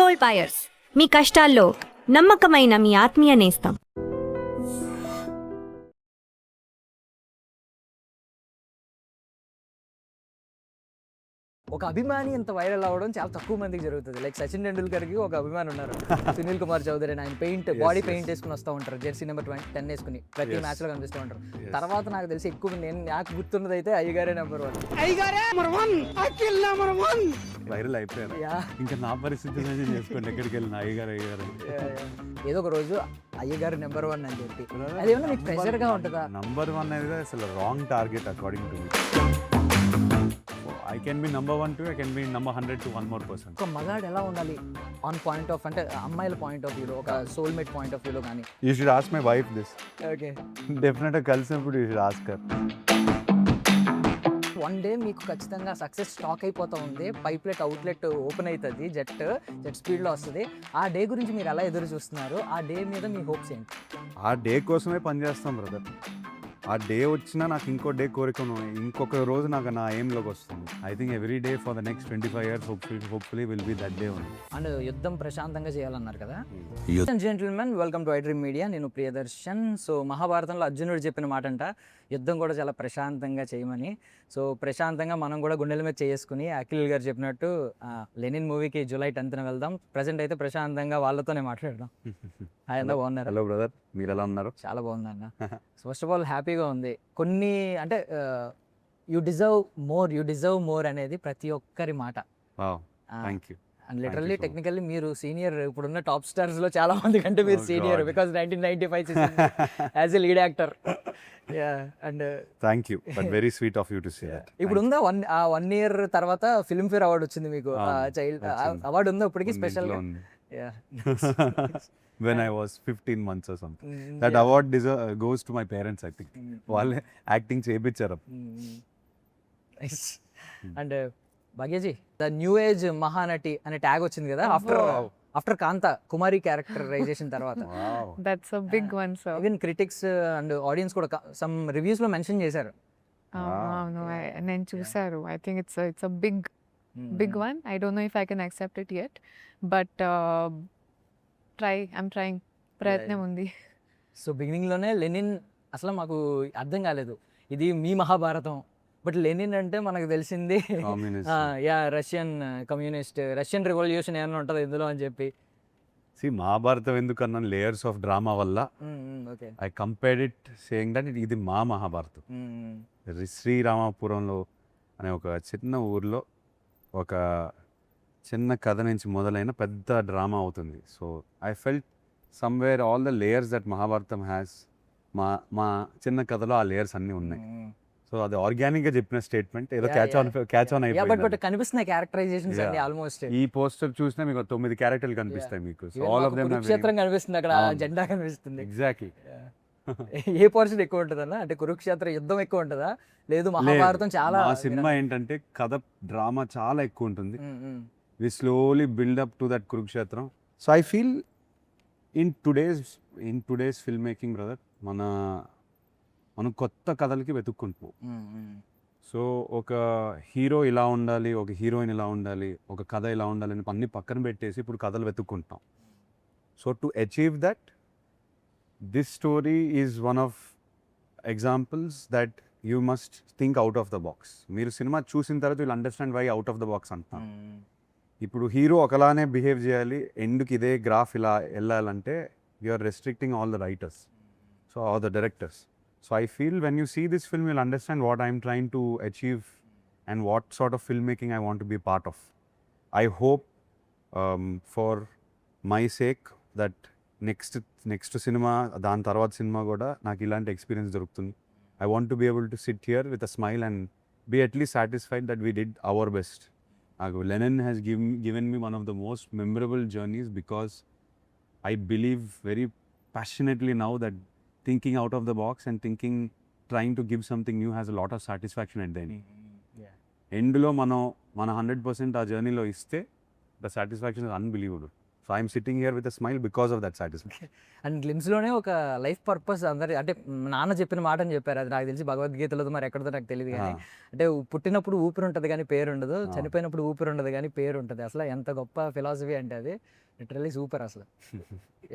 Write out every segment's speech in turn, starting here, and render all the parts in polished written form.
Gold buyers, మీ కష్టాల్లో నమ్మకమైన మీ ఆత్మీయ నేస్తం. ఒక అభిమాని ఇంత వైరల్ అవ్వడం చాలా తక్కువ మందికి జరుగుతుంది. లైక్ సచిన్ టెండూల్కర్కి ఒక అభిమాని ఉన్నారు, సునీల్ కుమార్ చౌదరి అని. ఆయన బాడీ పెయింట్ వేసుకుని వస్తూ ఉంటారు, జెర్సీ నెంబర్ 10 వేసుకుని ప్రతి మ్యాచ్లో కనిపిస్తూ ఉంటారు. తర్వాత నాకు తెలిసి ఎక్కువ నాకు గుర్తున్నది అయితే అయ్యగారే నెంబర్ 1 వైరల్ అయిపోయారు. ఇంకా నా పరిస్థితి చేసుకోండి, ఎక్కడికి వెళ్ళిన అయ్యగారు ఏదో ఒక రోజు అయ్యగారు నెంబర్ 1 అని చెప్పి అదేమన్నా మీకు ప్రెషర్ గా ఉంటుందా? నంబర్ 1 అనేది అసలు wrong target according to me. I can be number 1 too, I can be number 100 to 1 more person. ఒక మగాడు ఎలా ఉండాలి ఆన్ పాయింట్ ఆఫ్, అంటే అమ్మాయిల పాయింట్ ఆఫ్ వ్యూలో, ఒక సోల్మేట్ పాయింట్ ఆఫ్ వ్యూలో కానీ? You should ask my wife this. Okay, Definitely కలిసినప్పుడు you should ask her. One day మీకు ఖచ్చితంగా సక్సెస్ స్టాక్ అయిపోతూ ఉంది, పైప్లెట్ అవుట్లెట్ ఓపెన్ అవుతుంది, జెట్ స్పీడ్లో వస్తుంది. ఆ డే గురించి మీరు ఎలా ఎదురు చూస్తున్నారు? ఆ డే మీద మీ హోప్స్ ఏంటి? ఆ డే కోసమే పనిచేస్తాం బ్రదర్. ఆ డే వచ్చినా నాకు ఇంకో డే కోరికను, ఇంకొక రోజు నాకు నా ఎయిమ్లోకి వస్తుంది. I think every day for the next 25 years hopefully will be that day only. And యుద్ధం ప్రశాంతంగా చేయాలన్నారు కదా. Gentlemen, welcome to iDream media. నేను ప్రియదర్శన్. సో మహాభారతంలో అర్జునుడు చెప్పిన మాట అంట, యుద్ధం కూడా చాలా ప్రశాంతంగా చేయమని. సో ప్రశాంతంగా మనం కూడా గుండెల మీద చేసుకుని అఖిల్ గారు చెప్పినట్టు లెనిన్ మూవీకి July 10th వెళ్దాం. ప్రజెంట్ అయితే ప్రశాంతంగా వాళ్ళతోనే మాట్లాడదాం. హాయ్ అన్న, బాగున్నారు? హలో బ్రదర్, మీరు ఎలా ఉన్నారు? చాలా బాగుందన్న. ఫస్ట్ ఆఫ్ ఆల్ హ్యాపీగా ఉంది. కొన్ని అంటే యూ డిజర్వ్ మోర్ అనేది ప్రతి ఒక్కరి మాట. Thank you. And literally technically మీరు సీనియర్, ఇప్పుడున్న టాప్ స్టార్స్ లో చాలా మంది కంటే మీరు senior, because 1995 as a lead actor. And thank you, but very sweet of you to say that. ఇప్పుడు ఉందా 1 year తర్వాత ఫిల్మ్ఫేర్ అవార్డు వచ్చింది మీకు, చైల్డ్ అవార్డు ఉందా ఇప్పటికి స్పెషల్ గా? When I was 15 months or something. That award goes to my parents, I think. వాళ్ళే acting చేయించారు. And Bhagyaji, the new age Mahanati అనే ట్యాగ్ వచ్చింది కదా ఆఫ్టర్ కాంత కుమారి క్యారెక్టరైజేషన్ తర్వాత. That's a big one, sir. Even critics and audience కూడా some reviews లో mention చేశారు. అవును, నేను చూసారు. I think it's a big one. I don't know if I can accept it yet, but I'm trying. ప్రయత్నం ఉంది. So beginning లోనే Lenin అసలు మాకు అర్థం కాలేదు, ఇది మీ మహాభారతం. బట్ లెనిన్ అంటే మనకు తెలిసింది రష్యన్ కమ్యూనిస్ట్, రష్యన్ రెవల్యూషన్ ఏమైనా ఉంటుంది ఇందులో అని చెప్పి. మహాభారతం ఎందుకన్నా లేయర్స్ ఆఫ్ డ్రామా వల్ల I compared it saying that ఇది మా మహాభారతం. శ్రీరామపురంలో అనే ఒక చిన్న ఊర్లో ఒక చిన్న కథ నుంచి మొదలైన పెద్ద డ్రామా అవుతుంది. So I felt somewhere all the layers that Mahabharatam has. మా చిన్న కథలో ఆ లేయర్స్ అన్నీ ఉన్నాయి. సో అది ఆర్గానిక్ గా చెప్పిన స్టేట్మెంట్, ఏదో క్యాచ్ ఆన్ అయిపోయింది. కనిపిస్తున్నాయి క్యారెక్టరైజేషన్స్ అన్ని ఆల్మోస్ట్. ఈ పోస్టర్ చూసినా మీకు 9 క్యారెక్టర్లు కనిపిస్తాయి మీకు. సో ఆల్ ఆఫ్ దెమ్ కురుక్షేత్రం కనిపిస్తుంది, అక్కడ జెండా కనిపిస్తుంది. ఎగ్జాక్ట్లీ. ఏ పోర్షన్ ఎక్కువ ఉంటుందన్న, అంటే కురుక్షేత్ర యుద్ధం ఎక్కువ ఉంటుందా, లేదు మహాభారతం చాలా? సినిమా ఏంటంటే కథ డ్రామా చాలా ఎక్కువ ఉంటుంది. We slowly build up to that Kurukshetram. So I feel in today's filmmaking, brother, మనం కొత్త కథలకి వెతుక్కుంటున్నాం. సో ఒక హీరో ఇలా ఉండాలి, ఒక హీరోయిన్ ఇలా ఉండాలి, ఒక కథ ఇలా ఉండాలి అని అన్ని పక్కన పెట్టేసి ఇప్పుడు కథలు వెతుక్కుంటున్నాం. So to achieve that, this story is one of examples that you must think out of the box. మీరు సినిమా చూసిన తర్వాత will understand why out of the box అంటున్నాం. ఇప్పుడు హీరో ఒకలానే బిహేవ్ చేయాలి, ఎండ్కి ఇదే గ్రాఫ్ ఇలా వెళ్ళాలంటే you are restricting all the writers, so all the directors. So I feel when you see this film you'll understand what I'm trying to achieve and what sort of film making I want to be part of. I hope for my sake that next సినిమా, దాని తర్వాత సినిమా కూడా నాకు ఇలాంటి experience దొరుకుతుంది. I want to be able to sit here with a smile and be at least satisfied that we did our best. Lenin has given me one of the most memorable journeys because I believe very passionately now that thinking out of the box and trying to give something new has a lot of satisfaction at the end. End lo మన 100% ఆ జర్నీలో ఇస్తే the satisfaction is unbelievable. So I'm sitting here with a smile because of that satisfaction. And గ్లిమ్స్లోనే ఒక life purpose అందరి అంటే నాన్న చెప్పిన మాట అని చెప్పారు, అది నాకు తెలిసి భగవద్గీతలో మరి ఎక్కడదో నాకు తెలియదు కానీ, అంటే పుట్టినప్పుడు ఊపిరి ఉంటుంది కానీ పేరు ఉండదు, చనిపోయినప్పుడు ఊపిరి ఉండదు కానీ పేరు ఉంటుంది. అసలు ఎంత గొప్ప ఫిలాసఫీ అంటే అది లిటరల్లీ సూపర్ అసలు.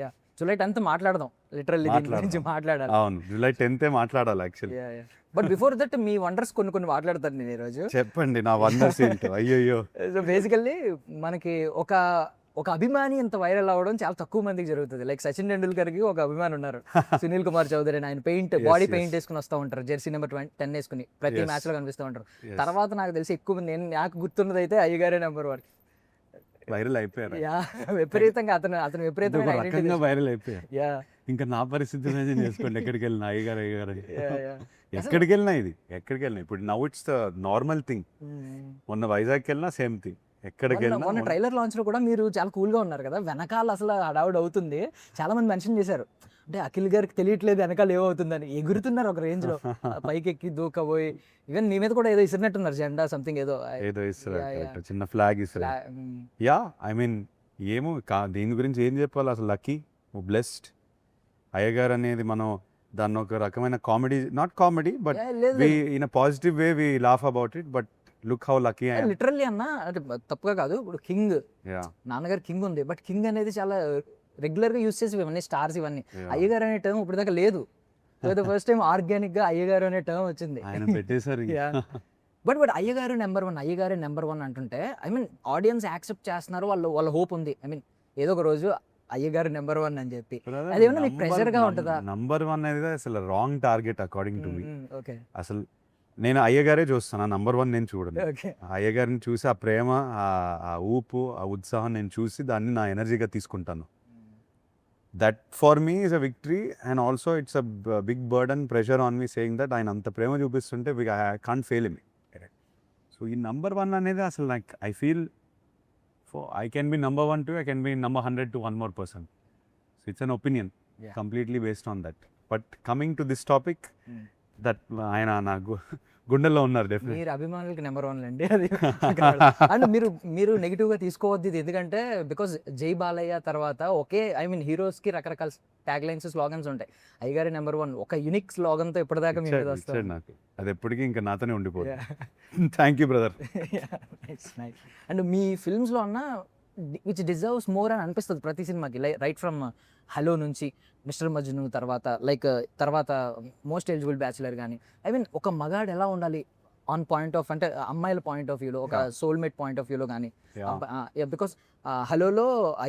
యా, జూలై 10th మాట్లాడదాం, లిటరల్లీ దీని గురించి మాట్లాడాలి. అవును, జూలై 10th మాట్లాడాలి actually. But before that me wonders కొన్ని మాట్లాడతాను నేను ఈరోజు. చెప్పండి నా వండర్స్ ఏంటో. అయ్యో, సో బేసికల్లీ మనకి ఒక అభిమాని ఇంత వైరల్ అవ్వడం చాలా తక్కువ మందికి జరుగుతుంది. లైక్ సచిన్ టెండూల్కర్కి ఒక అభిమాని ఉన్నారు, సునీల్ కుమార్ చౌదరి అని. ఆయన బాడీ పెయింట్ వేసుకుని వస్తూ ఉంటారు, జెర్సీ నెంబర్ 10 వేసుకుని ప్రతి మ్యాచ్ లో కనిపిస్తూ ఉంటారు. తర్వాత నాకు తెలిసి ఎక్కువ మంది, నాకు గుర్తున్నది అయితే అయ్యగారే నెంబర్ 1 వైరల్ అయిపోయారు. విపరీతంగా అతను విపరీతంగా వైరల్ అయిపోయారు. ఇంకా నా పరిస్థితి ఇమాజిన్ చేసుకోండి, ఎక్కడికి వెళ్ళినా అయ్యగారు ఎక్కడికి వెళ్ళినా ఇప్పుడు now it's the normal thing. మొన్న వైజాగ్కి వెళ్ళినా సేమ్ థింగ్, ఎక్కడికి వెళ్ళినా. మొన్న ట్రైలర్ లాంచ్ లో కూడా మీరు చాలా కూల్ గా ఉన్నారు కదా, వెనకాల అసలు హడావుడ్ అవుతుంది. చాలా మంది మెన్షన్ చేశారు, అంటే అఖిల్ గారికి తెలియట్లేదు వెనకాల ఏమవుతుందని, ఎగురుతున్నారు ఒక రేంజ్ లో, పైకి ఎక్కి దూకపోయి. ఈవెన్ మీ మీద కూడా ఏదో ఇసిరినట్టున్నారు, జెండా సంథింగ్ ఏదో ఇస్తారు, చిన్న ఫ్లాగ్ ఇస్తారు. యా, ఐ మీన్ ఏమో దీని గురించి ఏం చెప్పాలి అసలు. Lucky, blessed. అయ్యగారు అనేది మనం దాన్ని ఒక రకమైన comedy, not comedy but in a positive way we laugh about it. But look how lucky I am. Literally అన్న, అంటే తప్పుగా కాదు, ఇప్పుడు కింగ్, నాన్నగారు కింగ్ ఉంది, బట్ కింగ్ అనేది చాలా రెగ్యులర్ గా యూస్ చేసి ఇవన్నీ స్టార్స్ ఇవన్నీ. అయ్యగారు అనే టర్మ్ ఇప్పుడు దాకా లేదు, ఫస్ట్ టైం ఆర్గానిక్ గా అయ్యగారు అనే టర్మ్ వచ్చింది. ఆయన పెట్టేశారు. బట్ అయ్యగారు నెంబర్ 1, అయ్యగారు నెంబర్ 1 అంటుంటే, ఐ మీన్ ఆడియన్స్ యాక్సెప్ట్ చేస్తున్నారు, వాళ్ళ హోప్ ఉంది. ఐ మీన్ ఏదో ఒక రోజు అయ్యగారు నెంబర్ 1 అని చెప్పి, అదేమన్నా మీకు ప్రెషర్ గా ఉంటుందా? నంబర్ 1 అనేది అసలు wrong target according to me. Okay, అసలు నేను అయ్యగారే చూస్తాను, నంబర్ 1 నేను చూడను. అయ్యగారిని చూసి ఆ ప్రేమ, ఆ ఊపు, ఆ ఉత్సాహం నేను చూసి దాన్ని నా ఎనర్జీగా తీసుకుంటాను. That for me is a victory. And also it's a big burden, pressure on me saying that ఆయన అంత ప్రేమ చూపిస్తుంటే I can't fail him. So ఈ నంబర్ 1 అనేది అసలు like I feel I can be number 1 too, I can be number 100 to one more person. So it's an opinion, completely based on that. But coming to this topic, that ఆయన నా గుండెల్లో ఉన్నారు definitely. మీరు అభిమానులకి number 1 అండి అది. And మీరు negative గా తీసుకోవద్దు ఇది, ఎందుకంటే బికాస్ జై బాలయ్య తర్వాత ఒకే, ఐ మీన్ హీరోస్ కి రకరకాల ట్యాగ్ లైన్స్, స్లోగన్స్ ఉంటాయి. అయ్యగారి నెంబర్ 1 ఒక యూనిక్ స్లోగన్ తో ఇప్పటిదాకా మీ మీద వస్తుంది నాకు, అది ఎప్పటికీ ఇంకా నాతోనే ఉండిపోతుంది. Thank you brother. And me films లో అన్న విచ్ డిజర్వ్స్ మోర్ అని అనిపిస్తుంది ప్రతి సినిమాకి, రైట్ ఫ్రమ్ హలో నుంచి మిస్టర్ మజ్ను తర్వాత మోస్ట్ ఎలిజిబుల్ బ్యాచులర్ కానీ, ఐ మీన్ ఒక మగాడు ఎలా ఉండాలి ఆన్ పాయింట్ ఆఫ్, అంటే అమ్మాయిల పాయింట్ ఆఫ్ వ్యూలో, ఒక సోల్మేట్ పాయింట్ ఆఫ్ వ్యూలో కానీ. బికాస్ హలోలో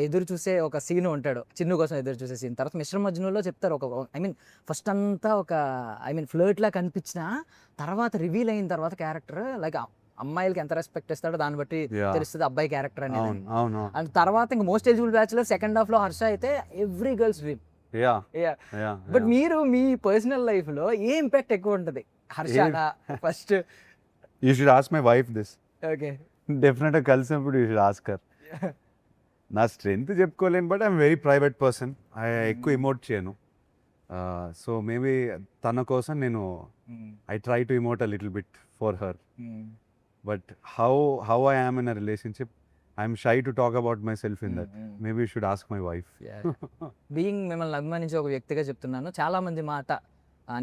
ఎదురు చూసే ఒక సీన్ ఉంటాడు, చిన్ను కోసం ఎదురు చూసే సీన్. తర్వాత మిస్టర్ మజ్నులో చెప్తారు ఒక, ఐ మీన్ ఫస్ట్ అంతా ఒక, ఐ మీన్ ఫ్లర్ట్ లా కనిపించిన తర్వాత రివీల్ అయిన తర్వాత క్యారెక్టర్ లైక్ అమ్మాయిలకి ఎంత రెస్పెక్ట్ ఇస్తాడో దాన్ని బట్టి తెలుస్తుంది అబ్బాయి క్యారెక్టర్ అనేది. అండ్ తర్వాత ఇంకా most eligible bachelor second half లో హర్ష అయితే ఎవ్రీ గర్ల్స్ డ్రీమ్. బట్ మీరు మీ పర్సనల్ లైఫ్ లో ఏ ఇంపాక్ట్ ఎక్కువ ఉంటుంది, హర్షనా first? You should ask my wife this. Okay, definite గా కలిసినప్పుడు యూ షుడ్ ఆస్క్ హర్. నా స్ట్రెంగ్త్ చెప్పుకోలేను, but I'm very private person, ఎక్కువ ఇమోట్ చేయను. సో మేబీ తన కోసం నేను I try to emote a little bit for her. But how I am in a relationship, I'm shy to talk about my self in that. Maybe you should ask my wife. Being మిమ్మల్ని అభిమానించే ఒక వ్యక్తిగా చెప్తున్నాను, చాలా మంది మాట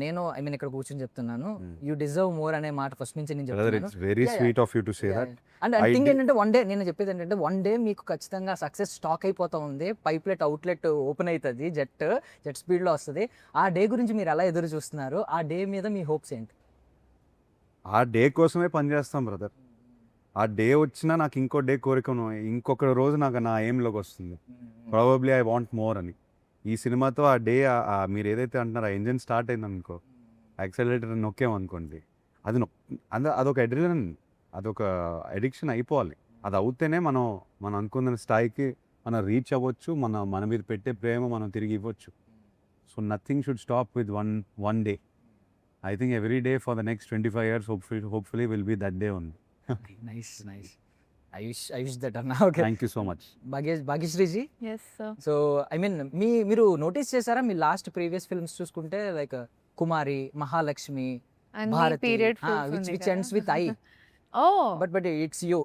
నేను, I mean ఇక్కడ కూర్చొని చెప్తున్నాను, యూ డిజర్వ్ మోర్ అనే మాట ఫస్ట్ నుంచి నేను చెప్తున్నాను. It's very sweet of you to say that. And I think ఏంటంటే వన్ డే, నేను చెప్పేది ఏంటంటే వన్ డే మీకు ఖచ్చితంగా సక్సెస్ స్టాక్ అయిపోతా ఉంది, పైప్లెట్ అవుట్లెట్ ఓపెన్ అవుతుంది, జెట్ స్పీడ్లో వస్తుంది. ఆ డే గురించి మీరు ఎలా ఎదురు చూస్తున్నారు, ఆ డే మీద మీ హోప్స్ ఏంటి? ఆ డే కోసమే పనిచేస్తాం బ్రదర్. ఆ డే వచ్చినా నాకు ఇంకో డే కోరికను, ఇంకొక రోజు నాకు నా ఎయిమ్లోకి వస్తుంది. ప్రాబబ్లీ ఐ వాంట్ మోర్ అని. ఈ సినిమాతో ఆ డే, మీరు ఏదైతే అంటున్నారో ఆ ఇంజిన్ స్టార్ట్ అయింది అనుకో, యాక్సలరేటర్ నొక్కేమనుకోండి, అదొక అడ్రినలిన్, అదొక అడిక్షన్ అయిపోవాలి. అది అవుతేనే మనం అనుకున్న స్థాయికి మనం రీచ్ అవ్వచ్చు, మన మీద పెట్టే ప్రేమ మనం తిరిగి ఇవ్వచ్చు. So nothing should stop with one day. I think every day for the next 25 years hopefully will be that day only. Nice. I wish that Anna. Okay. Thank you so much. Bhagyashree ji. Yes sir. So I mean మీరు notice చేశారా మీ last previous films చూసుకుంటే, like Kumari, Mahalakshmi, And Bharati, period films which ఉంది ends with I. Oh. But it's you.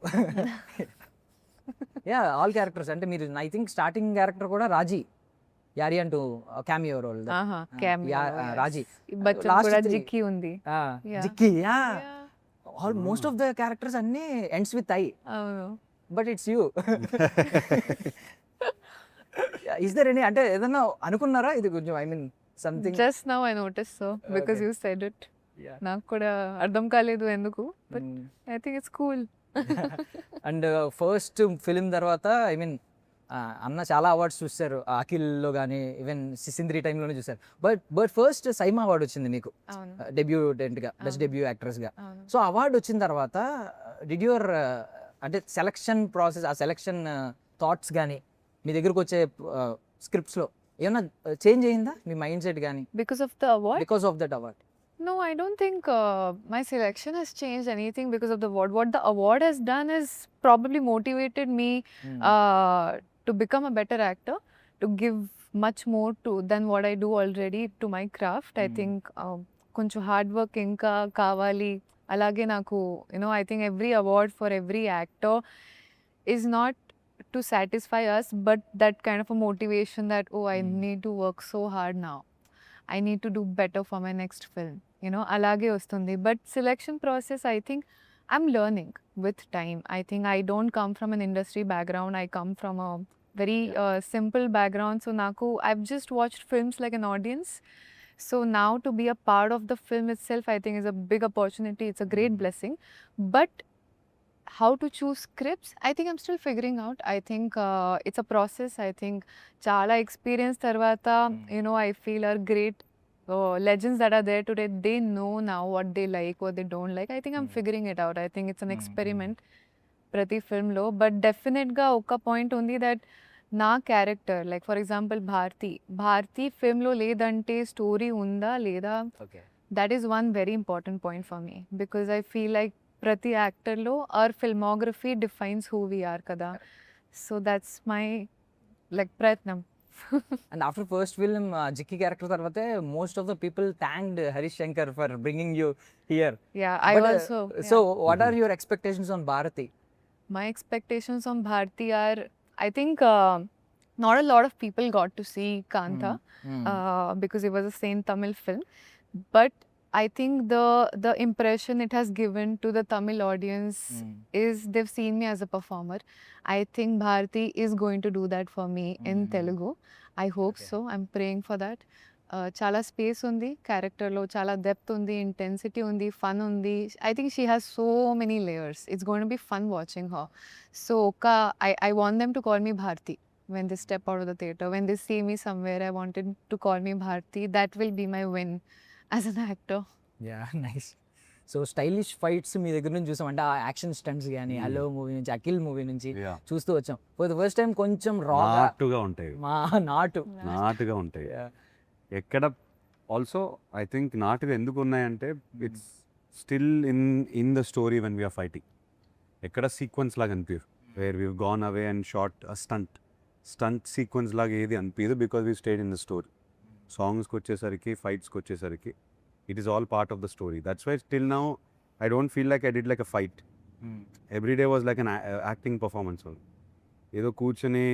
Yeah all characters అంటే మీరు I think starting character కూడా రాజీ యారి అంటూ cameo role Raji Bachchan Last కూడా three. జిక్కి ఉంది. Yeah. Jikki yeah Yeah. Most of the characters అన్ని ఎండ్స్ విత్ ఐ అవును. But it's you. Is there any అంటే ఏదన్నా అనుకున్నారా ఇది కొంచెం I mean something? Just now I noticed so because Okay. you said it. నాకు కూడా అర్థం కాలేదు ఎందుకు, but I think it's cool. And first film తర్వాత ఐ మీన్ అన్న చాలా అవార్డ్స్ చూస్తారు అఖిల్లో కానీ ఈవెన్ సిసింద్రి టైంలోనే చూసారు. బట్ ఫస్ట్ సైమా అవార్డు వచ్చింది మీకు అవును. డెబ్యూటెంట్గా బెస్ట్ అవును. డెబ్యూ యాక్ట్రెస్గా. అవును. సో అవార్డు వచ్చిన తర్వాత డిడ్ యువర్ అంటే సెలక్షన్ ప్రాసెస్ ఆ సెలక్షన్ థాట్స్ కానీ మీ దగ్గరకు వచ్చే స్క్రిప్ట్స్లో ఏమన్నా చేంజ్ అయిందా మీ మైండ్ సెట్ కానీ Because of the award? Because of that award? No, I don't think my selection has changed anything because of the award. What the award has done is probably motivated me to become a better actor, to give much more to than what I do already to my craft. I think కొంచెం hard work ఇంకా కావాలి. అలాగే నాకు I think every award for every actor is not to satisfy us, but that kind of a motivation that I need to work so hard now. I need to do better for my next film. అలాగే వస్తుంది. But selection process, I think I'm learning with time. I think I don't come from an industry background. I come from a very simple background. So I've just watched films like an audience. So now to be a part of the film itself, I think is a big opportunity. It's a great blessing. But how to choose scripts, I think I'm still figuring out. I think it's a process. I think chala experience tarvata I feel are great legends that are there today. They know now what they like, what they don't like. I think I'm figuring it out. I think it's an experiment prati film lo, but definite ga oka point undi that నా character like for example Bharati film లో లేదంటే story ఉందా లేదా, okay that is one very important point for me because I feel like ప్రతి యాక్టర్లో our filmography defines who we are కదా. So that's my like ప్రయత్నం. And after first film Jikki character తర్వాతే most of the people thanked Harish Shankar for bringing you here. Yeah, I also. So what are your expectations on Bharathi? My expectations on Bharti are, I think not a lot of people got to see Kanta because it was a Saint Tamil film, but I think the impression it has given to the Tamil audience is they've seen me as a performer. I think Bharti is going to do that for me in Telugu. I hope so. I'm praying for that. చాలా space ఉంది క్యారెక్టర్లో, చాలా depth ఉంది, intensity ఉంది, fun ఉంది. I think she has so many layers. It's going to be fun watching her. So I want them to call me Bharti when they step out of the theatre. When they see me somewhere, I wanted to call me Bharti. That will be my win as an actor. Yeah nice. So stylish fights మీ దగ్గర నుంచి చూసాం, అంటే ఆ action stunts కానీ Hello movie నుంచి Akhil movie నుంచి Yeah. చూస్తూ వచ్చాం. ఫర్ ద ఫస్ట్ టైం కొంచెం రా నాటుగా ఉంటాయి, నాటుగా ఉంటాయి. Yeah. ఎక్కడ ఆల్సో ఐ థింక్ నాటుగా ఎందుకు ఉన్నాయంటే it's still in the story when we're fighting. ఎక్కడ సీక్వెన్స్ లాగా అనిపించదు, where we gone away and short stunt sequence లాగా ఏది అనిపించదు because we stayed in the story. సాంగ్స్కి వచ్చేసరికి ఫైట్స్కి వచ్చేసరికి it is all part of the story. That's why still now I don't feel like I did like a fight. Every day was like an acting performance. ఏదో కూర్చొని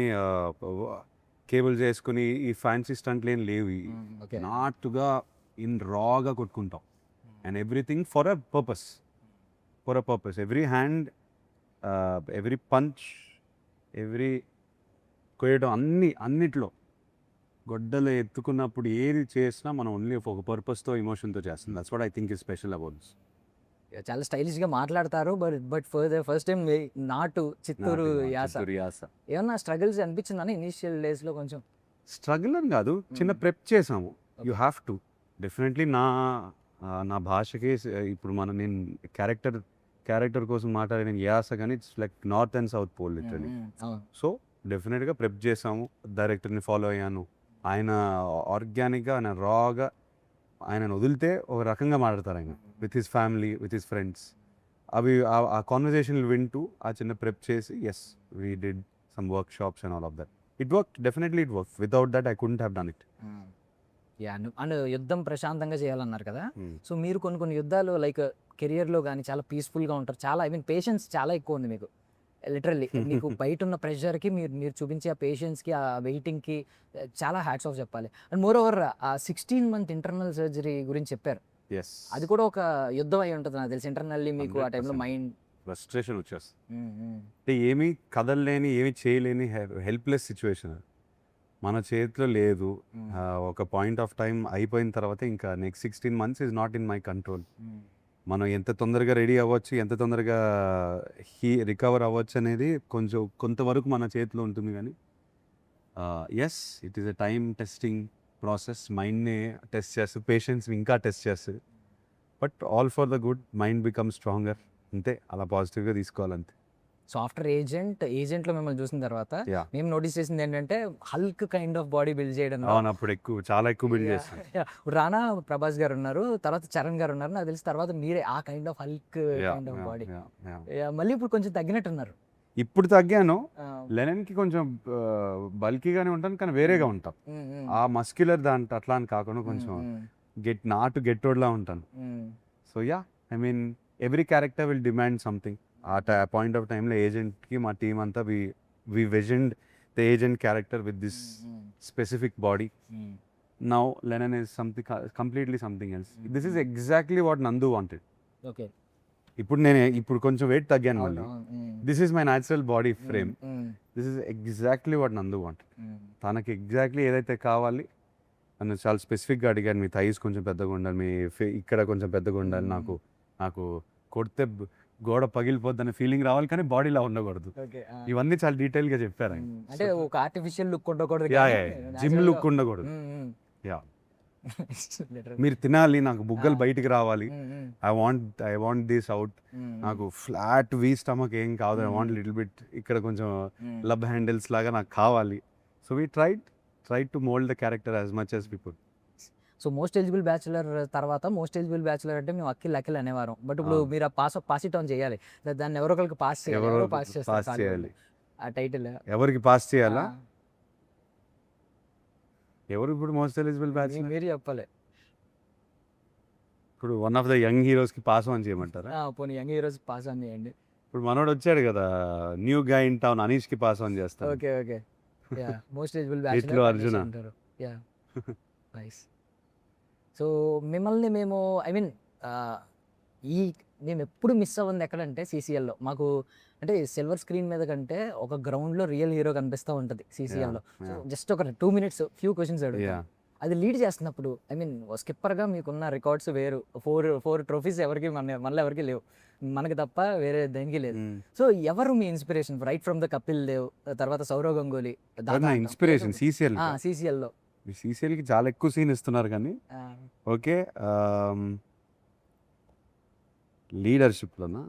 cables వేసుకుని ఈ fancy స్టంట్లు ఏం లేవు. Okay. నాటుగా ఇన్ రాగా కొట్టుకుంటాం and everything for a purpose. Every hand, every punch, every కొయ్యడం అన్నిట్లో గొడ్డలు ఎత్తుకున్నప్పుడు ఏది చేసినా మనం ఓన్లీ ఒక పర్పస్తో ఎమోషన్తో చేస్తాం. That's what I think is special about this. చాలా స్టైలిష్గా మాట్లాడతారు, బట్ ఫస్ట్ టైం నాటు చిత్తూరు యాస. ఏమన్నా స్ట్రగుల్స్ అనిపించిందని ఇనీషియల్ డేస్లో? కొంచెం స్ట్రగుల్ అని కాదు, చిన్న ప్రెప్ చేసాము. యూ హ్యావ్ టు డెఫినెట్లీ నా భాషకి ఇప్పుడు నేను క్యారెక్టర్ కోసం మాట్లాడే నేను యాస కానీ it's like north and south pole literally. So డెఫినెట్గా ప్రెప్ చేసాము, డైరెక్టర్ని ఫాలో అయ్యాను. ఆయన ఆర్గానిక్గా, ఆయన రాగా, ఆయనను వదిలితే ఒక రకంగా మాట్లాడతారు ఆయన with his family, with his friends. అవి ఆ కాన్వర్జేషన్లు వింటూ ఆ చిన్న ప్రెప్ చేసి yes we did some workshops and all of that. It work, definitely it work. Without that I couldn't have done it. Yeah, and యుద్ధం ప్రశాంతంగా చేయాలన్నారు కదా. సో మీరు కొన్ని యుద్ధాలు లైక్ కెరియర్లో కానీ చాలా పీస్ఫుల్గా ఉంటారు, చాలా ఐ మీన్ పేషెన్స్ చాలా ఎక్కువ ఉంది మీకు. లిటరల్లీ మీకు బయట ఉన్న ప్రెషర్కి మీరు మీరు చూపించే ఆ పేషెన్స్కి ఆ వెయిటింగ్కి చాలా హ్యాట్స్ ఆఫ్ చెప్పాలి. అండ్ మోర్ ఓవర్ ఆ 16 మంత్ ఇంటర్నల్ సర్జరీ గురించి చెప్పారు. ఎస్, అది కూడా ఒక యుద్ధం అయి ఉంటుంది నాకు తెలిసి. ఇంటర్నల్లీ మీకు ఆ టైంలో 100%. మైండ్ ఫ్రస్ట్రేషన్ వచ్చేస్తుంది. అంటే ఏమీ కదలలేని, ఏమీ చేయలేని హెల్ప్లెస్ సిచ్యువేషన్. మన చేతిలో లేదు. ఒక పాయింట్ ఆఫ్ టైం అయిపోయిన తర్వాత ఇంకా next 16 months is not in my control. మనం ఎంత తొందరగా రెడీ అవ్వచ్చు, ఎంత తొందరగా రికవర్ అవ్వచ్చు అనేది కొంతవరకు మన చేతిలో ఉంటుంది. కానీ yes, it is a time testing process. మైండ్ని టెస్ట్ చేస్తుంది, పేషెన్స్ ఇంకా టెస్ట్ చేస్తుంది. But all for the good, mind become stronger. అంతే, అలా పాజిటివ్గా తీసుకోవాలంతే. సో ఆఫ్టర్ ఏజెంట్లో మిమ్మల్ని చూసిన తర్వాత Yeah. మేము నోటీస్ చేసింది ఏంటంటే Hulk kind of body build చేయడం. అవును, అప్పుడు చాలా ఎక్కువ బిల్డ్ చేస్తాను. రానా ప్రభాస్ గారు ఉన్నారు, తర్వాత చరణ్ గారు ఉన్నారు, నాకు తెలిసి తర్వాత మీరే ఆ kind of Hulk kind of body. మళ్ళీ ఇప్పుడు కొంచెం తగ్గినట్టున్నారు. ఇప్పుడు తగ్గాను. లెనన్కి కొంచెం బల్కీగానే ఉంటాను, కానీ వేరేగా ఉంటాం. ఆ మస్క్యులర్ దాంట్లో అట్లా అని కాకుండా కొంచెం గెట్టోడ్లా ఉంటాను. So yeah, I mean every character will demand something. ఆ పాయింట్ ఆఫ్ టైంలో ఏజెంట్కి మా టీం అంతా we visioned the agent character with this specific body. Now Lenin is something completely something else. This is exactly what Nandu wanted. Okay, ఇప్పుడు కొంచెం weight తగ్గాను మళ్ళీ. This is my natural body frame. This is exactly what Nandu wanted. తనకి exactly ఏదైతే కావాలి, నన్ను చాలా స్పెసిఫిక్గా అడిగాను. మీ థైస్ కొంచెం పెద్దగా ఉండాలి, మీ ఇక్కడ కొంచెం పెద్దగా ఉండాలి, నాకు కొడితే గోడ పగిలిపోద్దనే ఫీలింగ్ రావాలి, కానీ బాడీలా ఉండకూడదు. ఇవన్నీ చాలా డీటెయిల్గా చెప్పారు ఆయన. అంటే ఒక ఆర్టిఫిషియల్ లుక్ ఉండకూడదు, జిమ్ లుక్ ఉండకూడదు. యా, మీరు తినాలి, నాకు బుగ్గలు బయటికి రావాలి. I want this out. నాకు ఫ్లాట్ వీ స్టమక్ ఏం కాదు. ఐ వాంట్ లిటిల్ బిట్ ఇక్కడ కొంచెం లబ్ హ్యాండిల్స్ లాగా నాకు కావాలి. So we try to mould the character as much as people. So most eligible bachelor తర్వాత మోస్ట్ ఎలిజిబుల్ బ్యాచులర్ అంటే మేము అఖిల్ అనేవారం. బట్ ఇప్పుడు మీరు ఆ పాస్ ఇట్ ఆన్ చేయాలి, దాన్ని ఎవరొకరికి పాస్ చేయాలి. ఆ టైటిల్ ఎవరికి పాస్ చేయాలా? ఎవరు ఇప్పుడు మోస్ట్ ఎలిజిబుల్ బ్యాచ్? మీరు చెప్పాలి. ఇప్పుడు వన్ ఆఫ్ ద యంగ్ హీరోస్కి పాస్ ఆన్ చేయమంటారా? పోనీ యంగ్ హీరోస్ పాస్ ఆన్ చేయండి. ఇప్పుడు మనోడు వచ్చాడు కదా, న్యూ గా ఇన్ టౌన్, అనీష్కి పాస్ ఆన్ చేస్తాను. ఓకే, మోస్ట్ ఎలిజిబుల్ ఇట్లు అర్జున. Yeah, nice. సో మిమ్మల్ని మేము మేము ఎప్పుడు మిస్ అవ్వంది ఎక్కడంటే CCLలో మాకు, అంటే సిల్వర్ స్క్రీన్ మీద కంటే ఒక గ్రౌండ్లో రియల్ హీరో కనిపిస్తూ ఉంటుంది CCLలో. సో జస్ట్ ఒక 2 minutes ఫ్యూ క్వశ్చన్స్ అడుగుతా. అది లీడ్ చేస్తున్నప్పుడు స్కిప్పర్గా మీకున్న రికార్డ్స్ వేరు. 4 trophies ఎవరికి మళ్ళీ ఎవరికి లేవు, మనకి తప్ప వేరే దేనికి లేదు. సో ఎవరు మీ inspiration? Right from the Kapil Dev, తర్వాత సౌరవ్ గంగూలీ. ఇన్స్పిరేషన్ CCLలో CCLకి చాలా ఎక్కువ సీన్ ఇస్తున్నారు, కానీ ఓకే లీడర్షిప్లోనా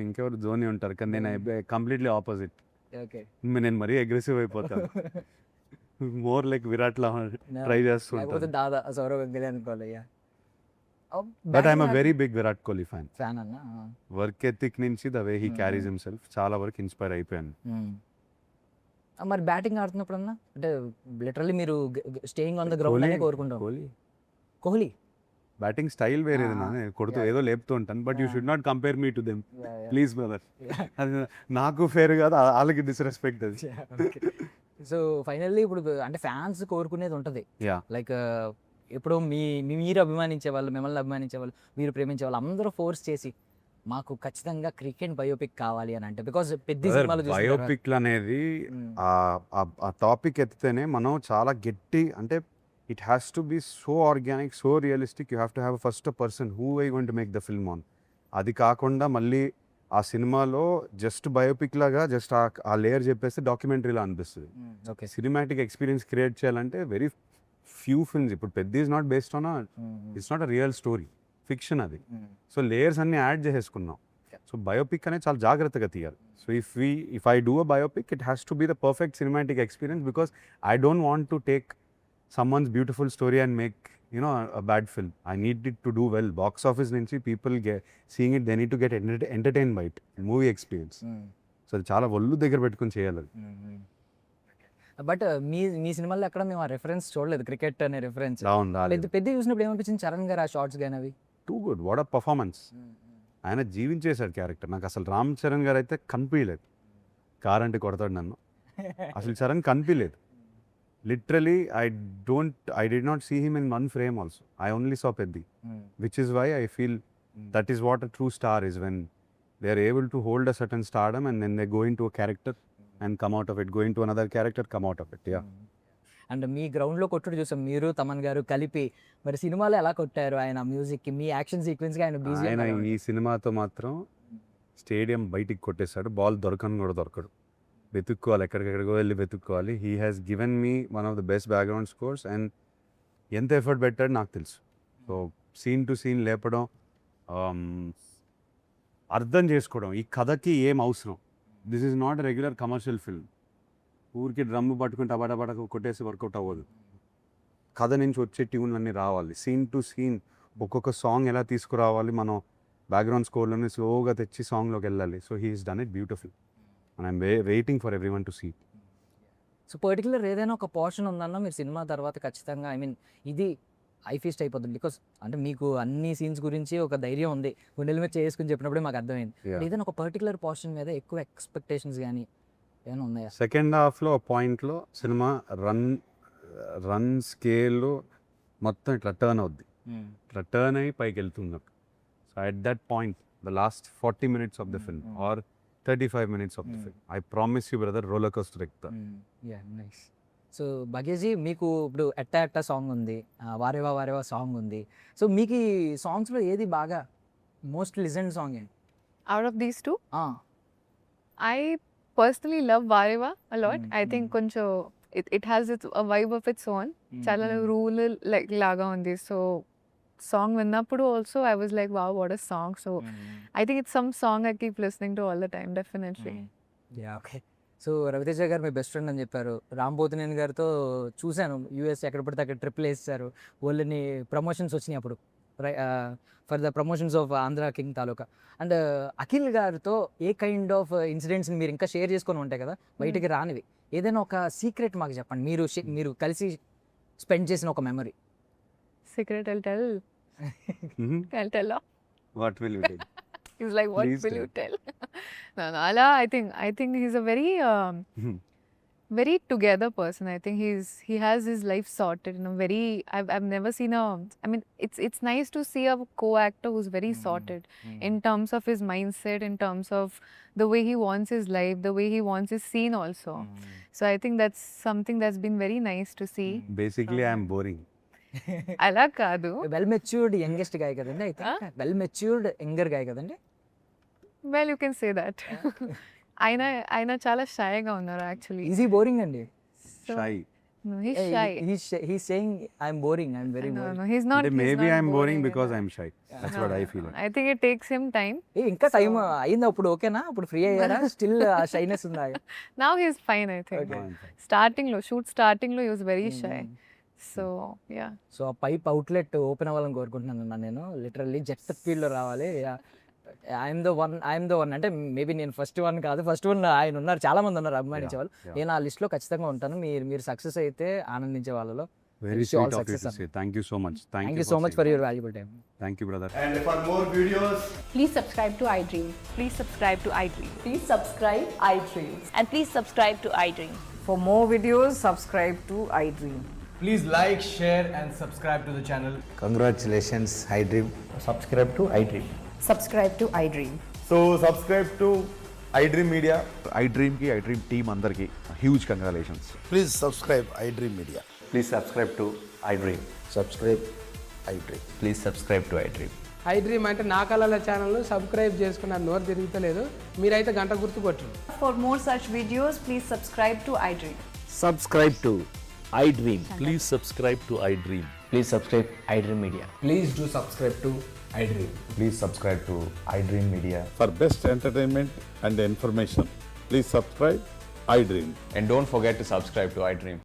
ఇంకెవరు ధోని ఉంటారు, కానీ నేను కంప్లీట్లీ ఆపోజిట్. నేను మరీ అగ్రెసివ్ అయిపోతాను. మోర్ లైక్ విరాట్ లా ట్రై చేస్తుంటాను. దాదా సౌరవ్ గంగూలీ అనుకోవాలి. But I'm a very big Virat Kohli fan. అన్న వర్క్ ఎథిక్ నుంచి the way he carries himself చాలా వరకు ఇన్స్పైర్ అయిపోయాను. మరి బ్యాటింగ్ ఆడుతున్నప్పుడు అన్నా, అంటే లిటరల్లీ మీరు స్టేయింగ్ ఆన్ ద గ్రౌండ్ అనే కోరుకుంటాం. కోహ్లీ బ్యాటింగ్ స్టైల్ వేరేది, కొడుతూ ఏదో లేపుతూ ఉంటాను. But you should not compare me to them, please brother. అది నాకు ఫేర్ కాదు, వాళ్ళకి డిస్రెస్పెక్ట్ అది. సో ఫైనల్లీ ఇప్పుడు అంటే ఫ్యాన్స్ కోరుకునేది ఉంటుంది, లైక్ ఇప్పుడు మీరు అభిమానించే వాళ్ళు, మిమ్మల్ని అభిమానించే వాళ్ళు, మీరు ప్రేమించే వాళ్ళు అందరూ ఫోర్స్ చేసి మాకు ఖచ్చితంగా క్రికెట్ బయోపిక్ కావాలి అని అంటే, బికాస్ పెద్ద సినిమాలు బయోపిక్ అనేది ఆ టాపిక్ ఎత్తితేనే మనం చాలా గట్టి, అంటే it has to be so organic, so realistic. You have to have first a person who I going to make the film on. అది కాకుండా మళ్ళీ ఆ సినిమాలో జస్ట్ బయోపిక్ లాగా జస్ట్ ఆ లేయర్ చెప్పేస్తే డాక్యుమెంటరీలా అనిపిస్తుంది. సినిమాటిక్ ఎక్స్పీరియన్స్ క్రియేట్ చేయాలంటే వెరీ ఫ్యూ ఫిల్మ్స్. ఇప్పుడు పెద్ద is not based on it's not a real story, fiction అది. సో లేయర్స్ అన్ని యాడ్ చేసేసుకున్నాం. సో బయోపిక్ అనేది చాలా జాగ్రత్తగా తీయాలి. So if I do a biopic, it has to be the perfect cinematic experience, because I don't want to take someone's beautiful story and make a bad film. I need it to do well. Box office nunchi people seeing it, they need to get entertained by it, movie experience. So అది చాలా ఒళ్ళు దగ్గర పెట్టుకుని చేయాలి. But మీ సినిమాలో ఎక్కడ మేము ఆ రెఫరెన్స్ చూడలేదు, క్రికెట్ అనే రెఫరెన్స్. పెద్ద చూసినప్పుడు ఏమనిపించింది చరణ్ గారు ఆ షార్ట్స్ కానీ అవి? Too good, what a performance. ఆయన జీవించేశాడు క్యారెక్టర్. నాకు అసలు రామ్ చరణ్ గారు అయితే కనిపించలేదు. కార్ అంటే కొడతాడు నన్ను, అసలు చరణ్ కనిపించలేదు. Literally I did not see him in one frame also. I only saw Peddi, which is why I feel that is what a true star is, when they are able to hold a certain stardom and then they go into a character and come out of it, go into another character, come out of it. Yeah. And మీ గ్రౌండ్లో కొట్టుడు చూసాం మీరు తమన్ గారు కలిపి. మరి సినిమాలో ఎలా కొట్టారు ఆయన మ్యూజిక్కి, మీ యాక్షన్ సీక్వెన్స్కి ఆయన బిజీ? ఆయన ఈ సినిమాతో మాత్రం స్టేడియం బయటికి కొట్టేశాడు. బాల్ దొరకను కూడా దొరకడు, వెతుక్కోవాలి, ఎక్కడికెక్కడికో వెళ్ళి వెతుక్కోవాలి. He has given me one of the best background scores and ఎంత ఎఫర్ట్ పెట్టాడు నాకు తెలుసు. సో సీన్ టు సీన్ లేపడం, అర్థం చేసుకోవడం, ఈ కథకి ఏం అవసరం. This is not regular commercial film. ఊరికి డ్రమ్ము పట్టుకుంటే అబడబడ కొట్టేసి వర్కౌట్ అవ్వదు. కథ నుంచి వచ్చే ట్యూన్లు అన్నీ రావాలి. సీన్ టు సీన్ ఒక్కొక్క సాంగ్ ఎలా తీసుకురావాలి, మనం బ్యాక్గ్రౌండ్ స్కోర్లోనే స్లోగా తెచ్చి సాంగ్లోకి వెళ్ళాలి. So he is done it beautiful and I'm waiting for every one to see. So particular ఏదైనా ఒక పోర్షన్ ఉందన్నా మీరు సినిమా తర్వాత ఖచ్చితంగా, ఐ మీన్ ఇది ఐ ఫీస్ట్ అయిపోతుంది, బికాస్ అంటే మీకు అన్ని సీన్స్ గురించి ఒక ధైర్యం ఉంది, గుండెల మీద చేసుకుని చెప్పినప్పుడే మాకు అర్థమైంది. ఏదైనా ఒక పర్టికులర్ పోర్షన్ మీద ఎక్కువ ఎక్స్పెక్టేషన్స్ కానీ ఏమైనా ఉన్నాయా? సెకండ్ హాఫ్లో ఆ పాయింట్లో సినిమా రన్ స్కేల్లో మొత్తం ఇట్లా టర్న్ అవుద్ది, ఇట్లా టర్న్ అయ్యి పైకి వెళ్తుంది. So at that point the last 40 minutes of the film or 35 minutes of the film, I promise you brother, roller coaster ఎక్కుతా. నైస్. సో బగేజీ, మీకు ఇప్పుడు ఎట్టా సాంగ్ ఉంది, వారేవా వారేవా సాంగ్ ఉంది. సో మీకు ఈ సాంగ్స్లో ఏది బాగా మోస్ట్ లిజన్ సాంగ్ ఏంటి? Out of these two, I personally love Vareva a lot. I think కొంచెం it has a vibe of its own. చాలా rural like లాగా ఉంది. So song విన్నప్పుడు also I was like, wow, what a song. So I think it's some song I keep listening to all the time, definitely. Okay. So Ravi Teja గారు మీ best friend అని చెప్పారు. రామ్ పోతినేని గారితో చూశాను, యూఎస్ ఎక్కడ పడితే అక్కడ ట్రిప్లు వేస్తారు, వాళ్ళని ప్రమోషన్స్ వచ్చినాయి అప్పుడు for the promotions of Andhra king taluka. And Akhil గారితో ఏ కైండ్ ఆఫ్ ఇన్సిడెంట్స్ని మీరు ఇంకా షేర్ చేసుకొని ఉంటాయి కదా బయటికి రానివి, ఏదైనా ఒక సీక్రెట్ మాకు చెప్పండి, మీరు కలిసి స్పెండ్ చేసిన ఒక memory. Secret, I'll tell. I'll tell. What will you tell? He's like, what Please will tell. you tell? No, Ala, I think he's a very very together person. I think he has his life sorted in a very, I've never seen I mean, it's nice to see a co-actor who's very sorted in terms of his mindset, in terms of the way he wants his life, the way he wants his scene also. So I think that's something that's been very nice to see. Basically I'm boring. అలా కాదు, well matured youngest గాయ కదండి, అయితే well matured younger గాయ కదండి. well you can say that. ఆయన చాలా షైగా ఉన్నారు యాక్చువల్లీ. ఈజీ బోరింగ్ అండి. Shy. No, he's shy. He's saying I'm boring, I'm very boring. No, he's not. Maybe he's not I'm boring boring because at I'm shy. That's all. What I feel. I think it takes him time. ఇంకా time అయింది అప్పుడు, ఓకేనా? అప్పుడు free అయ్యారా? Still ఆ shyness ఉందా? Now he's fine, I think. Shoot starting lo he was very shy. So yeah. So ఆ pipe outlet open అవ్వాలని కోరుకుంటున్నాను నేను. లిటరల్లీ జెట్ స్పీడ్లో రావాలి. ఐఎమ్ ద వన్ అంటే మేబీ నేను ఫస్ట్ వన్ కాదు, ఫస్ట్ వన్ ఆయన ఉన్నారు, చాలా మంది ఉన్నారు అభిమానించే వాళ్ళు. నేను ఆ లిస్ట్లో ఖచ్చితంగా ఉంటాను. మీరు సక్సెస్ అయితే ఆనందించే వాళ్ళలో. Very sweet of you to say. Thank you so much. Thank you so much for your valuable time. Thank you brother. And for more videos, Please subscribe to iDream. Please subscribe to iDream. Please subscribe iDream. And please subscribe to iDream. For more videos, subscribe to iDream. please like, share and subscribe to the channel. Congratulations, iDream. Subscribe to iDream. Subscribe to iDream. So subscribe to iDream Media. iDream ki iDream team andarki huge congratulations. Please subscribe iDream Media. Please subscribe to iDream. Subscribe iDream. Please subscribe to iDream. iDream అంటే నా కళల channel subscribe చేసుకున్న నోరు తిరుగుతలేదు, మీరైతే గంట గుర్తు కొట్టండి. For more such videos, please subscribe to iDream. Subscribe to iDream. Please subscribe to iDream. Please subscribe iDream Media. Please do subscribe to iDream. Please subscribe to iDream Media. For best entertainment and information, please subscribe iDream. And don't forget to subscribe to iDream.